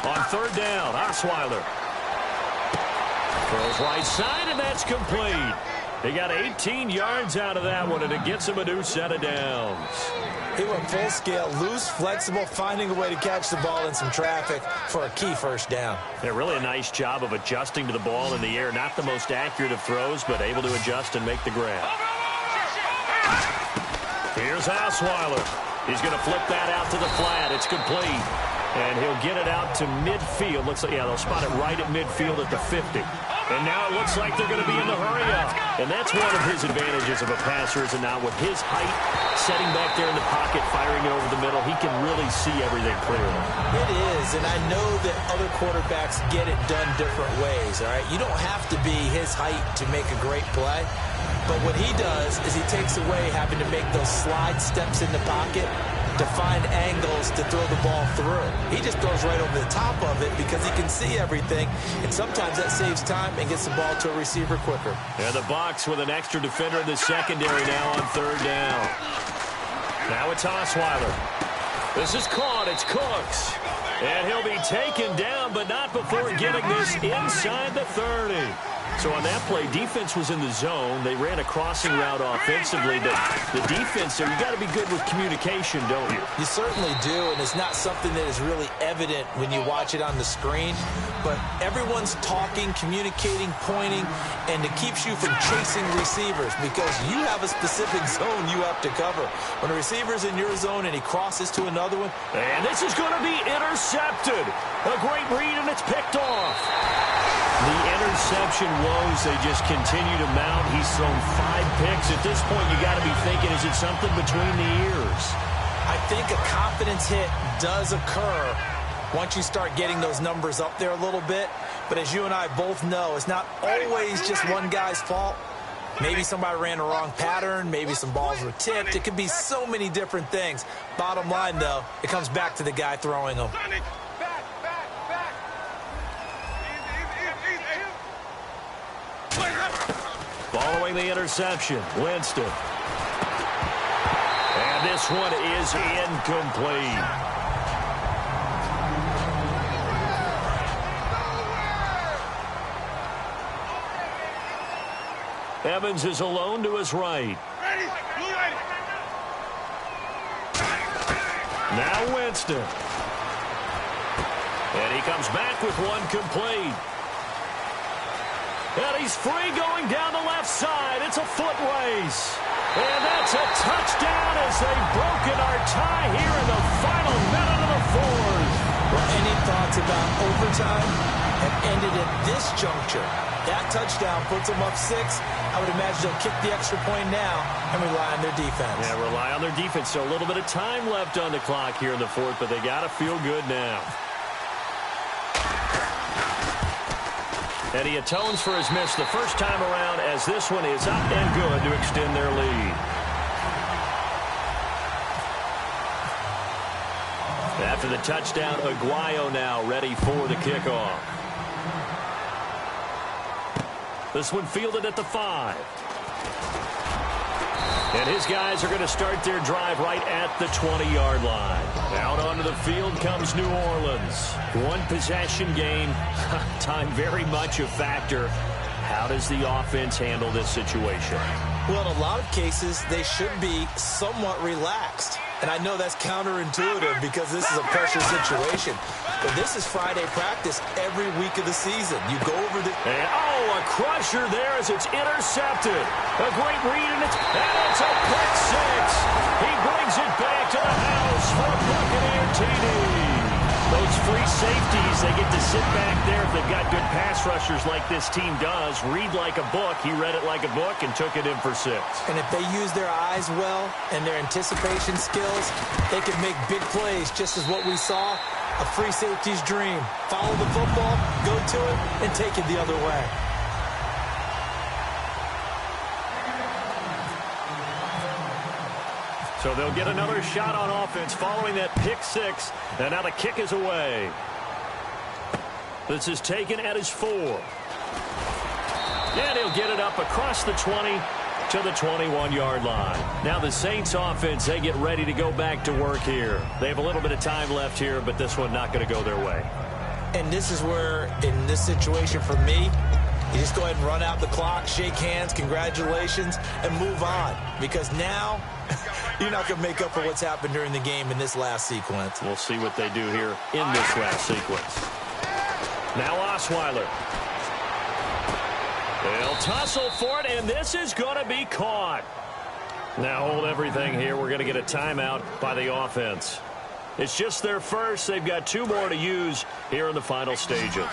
On third down, Osweiler throws right side, and that's complete. He got 18 yards out of that one, and it gets him a new set of downs. He went full scale, loose, flexible, finding a way to catch the ball in some traffic for a key 1st down. Yeah, really a nice job of adjusting to the ball in the air. Not the most accurate of throws, but able to adjust and make the grab. Here's Osweiler. He's going to flip that out to the flat. It's complete. And he'll get it out to midfield. Looks like, yeah, they'll spot it right at midfield at the 50. And now it looks like they're going to be in the hurry-up. And that's one of his advantages of a passer, is it not? With his height, setting back there in the pocket, firing it over the middle, he can really see everything clearly. It is, and I know that other quarterbacks get it done different ways, all right? You don't have to be his height to make a great play. But what he does is he takes away having to make those slide steps in the pocket to find angles to throw the ball through. He just throws right over the top of it because he can see everything, and sometimes that saves time and gets the ball to a receiver quicker. And the Bucs with an extra defender in the secondary now on third down. Now it's Osweiler. This is caught. It's Cooks. And he'll be taken down, but not before getting this inside the 30. So on that play, defense was in the zone. They ran a crossing route offensively, but the defense there, you got to be good with communication, don't you? You certainly do, and it's not something that is really evident when you watch it on the screen. But everyone's talking, communicating, pointing, and it keeps you from chasing receivers because you have a specific zone you have to cover. When a receiver's in your zone and he crosses to another one. And this is going to be intercepted. A great read, and it's picked off. The interception woes, they just continue to mount. He's thrown 5 picks. At this point, you got to be thinking, is it something between the ears? I think a confidence hit does occur once you start getting those numbers up there a little bit. But as you and I both know, it's not always just one guy's fault. Maybe somebody ran the wrong pattern. Maybe some balls were tipped. It could be so many different things. Bottom line, though, it comes back to the guy throwing them. throwing the interception. Winston. And this one is incomplete. Evans is alone to his right. Now Winston. And he comes back with one complete. And he's free going down the left side. It's a foot race. And that's a touchdown as they've broken our tie here in the final minute of the fourth. Well, any thoughts about overtime have ended at this juncture. That touchdown puts them up 6. I would imagine they'll kick the extra point now and rely on their defense. Yeah, rely on their defense. So a little bit of time left on the clock here in the fourth, but they got to feel good now. And he atones for his miss the first time around as this one is up and good to extend their lead. After the touchdown, Aguayo now ready for the kickoff. This one fielded at the 5. And his guys are going to start their drive right at the 20-yard line. Out onto the field comes New Orleans. One possession game. Time very much a factor. How does the offense handle this situation? Well, in a lot of cases, they should be somewhat relaxed. And I know that's counterintuitive because this is a pressure situation. But this is Friday practice every week of the season. You go over the... And, a crusher there as it's intercepted. A great read, and it's a pick 6. He brings it back to the house for a Buccaneer TD. Those free safeties, they get to sit back there if they've got good pass rushers like this team does. Read like a book. He read it like a book and took it in for 6. And if they use their eyes well and their anticipation skills, they can make big plays, just as what we saw. A free safety's dream. Follow the football, go to it, and take it the other way. So they'll get another shot on offense following that pick 6. And now the kick is away. This is taken at his 4. And he'll get it up across the 20 to the 21-yard line. Now the Saints offense, they get ready to go back to work here. They have a little bit of time left here, but this one not going to go their way. And this is where, in this situation for me, you just go ahead and run out the clock, shake hands, congratulations, and move on. Because now, you're not going to make up for what's happened during the game in this last sequence. We'll see what they do here in this last sequence. Now Osweiler. They'll tussle for it, and this is going to be caught. Now hold everything here. We're going to get a timeout by the offense. It's just their first. They've got 2 more to use here in the final stages.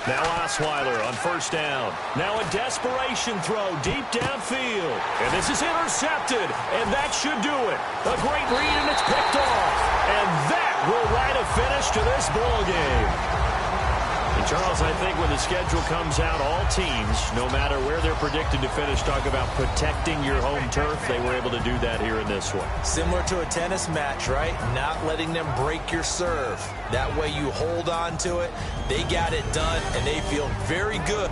Now Osweiler on first down. Now a desperation throw deep downfield. And this is intercepted, and that should do it. A great read, and it's picked off. And that will write a finish to this ball game. And Charles, I think when the schedule comes out, all teams, no matter where they're predicted to finish, talk about protecting your home turf. They were able to do that here in this one. Similar to a tennis match, right? Not letting them break your serve. That way you hold on to it. They got it done, and they feel very good.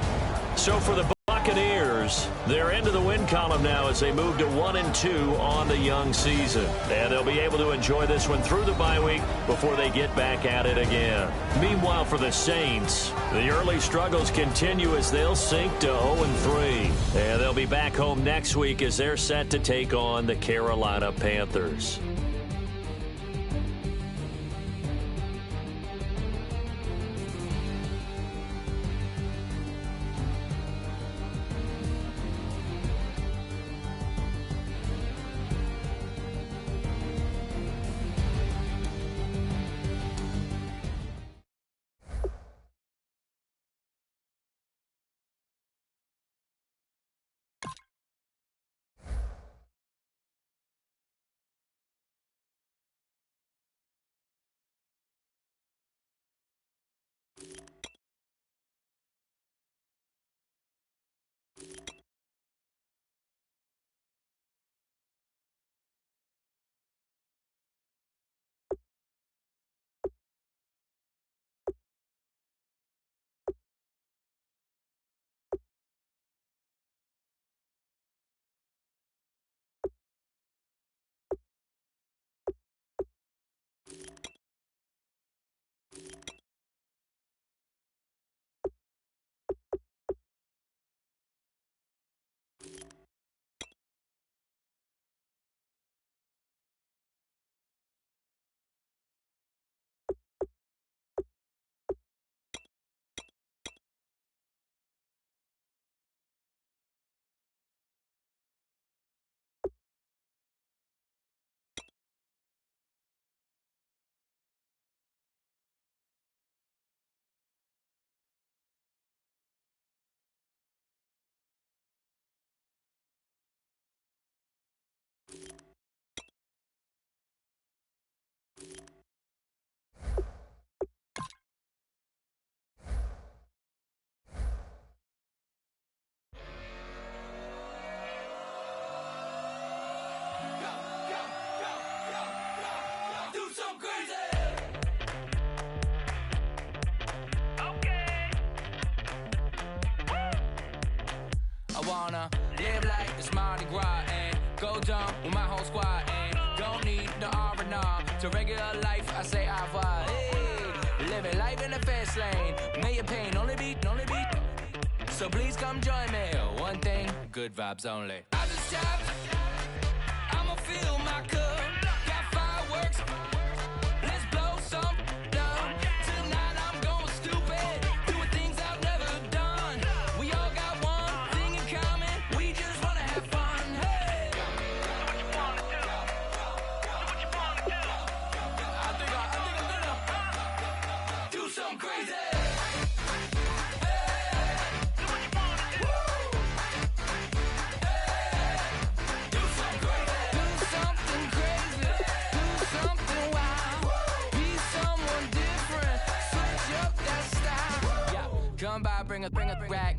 So for the Buccaneers, they're into the win column now as they move to 1-2 on the young season. And they'll be able to enjoy this one through the bye week before they get back at it again. Meanwhile, for the Saints, the early struggles continue as they'll sink to 0-3. And they'll be back home next week as they're set to take on the Carolina Panthers. wanna live like it's Mardi Gras and go dumb with my whole squad and don't need the R&R. To regular life, I say au revoir. Hey, living life in the fast lane. May your pain only be. So please come join me. One thing, good vibes only. I just tapped. I'ma fill my cup. Got fireworks. Let's blow some down. Tonight I'm going stupid. Doing things I've never done. We all got one thing in common. We just wanna have fun. Hey. So what you wanna do? What you wanna do? I think I'm gonna do something crazy. Come by, bring a rack.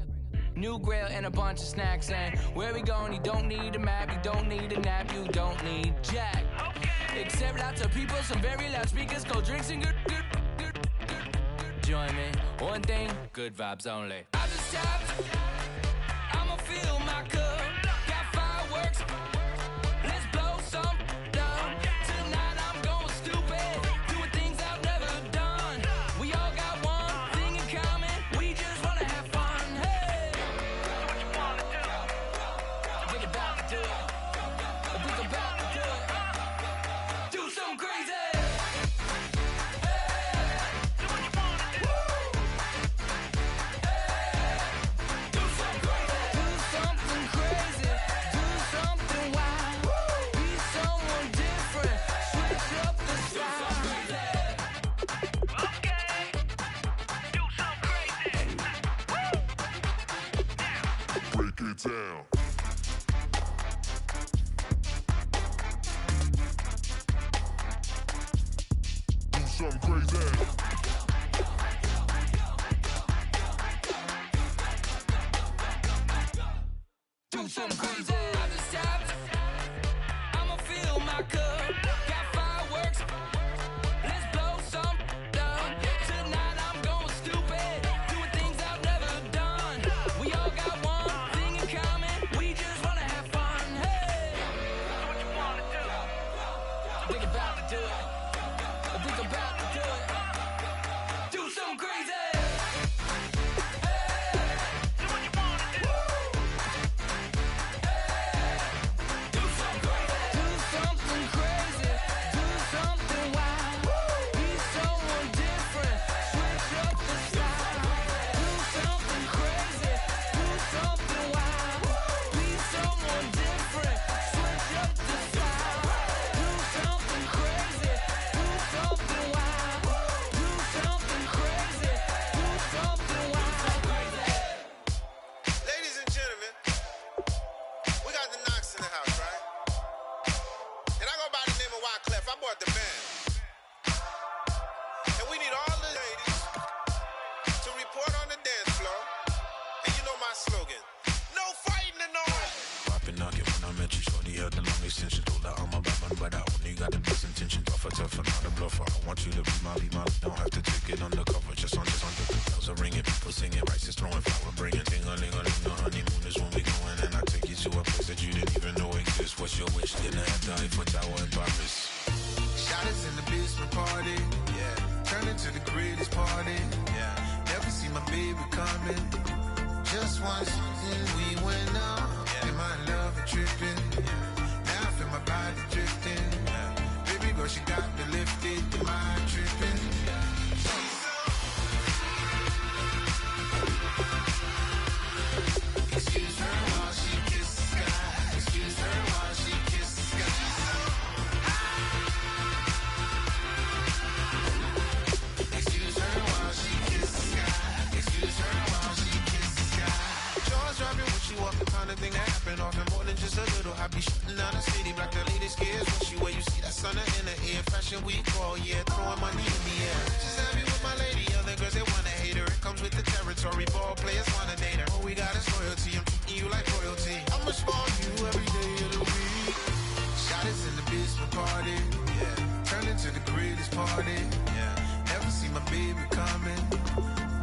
New grill and a bunch of snacks. And where we going, you don't need a map. You don't need a nap, you don't need jack. Except lots of people, some very loud speakers, cold drinks and good. Join me, one thing, good vibes only. I just tapped, I'ma fill my cup. Got fireworks, let's blow some down. Tonight I'm going stupid, doing things I've never done. We all got one thing in common, we just wanna have fun. Hey, so what you wanna do? I think about to do it. I think about to do it. Do something crazy. Down. Do something crazy. Do something crazy. I just tapped. I'ma fill my cup. Got fireworks. Let's blow some down. Tonight I'm going stupid. Doing things I've never done. We all got one thing in common. We just wanna have fun. Hey, so what you wanna do? I think about to do it. I think about to do it. Do something crazy.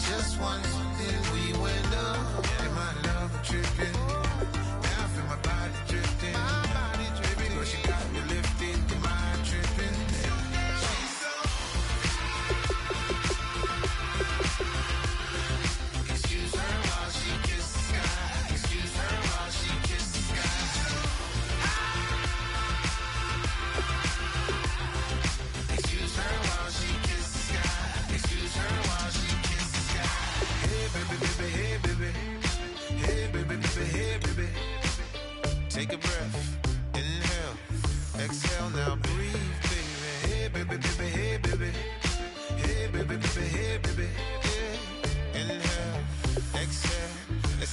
Just once, then we went up. And my love tripping.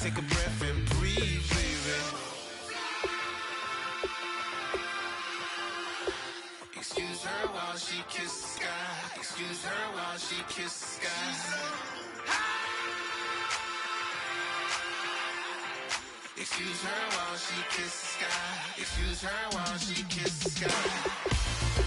take a breath and breathe, baby. Excuse her while she kisses the sky. Excuse her while she kisses the sky. Excuse her while she kisses the sky. Excuse her while she kisses the sky.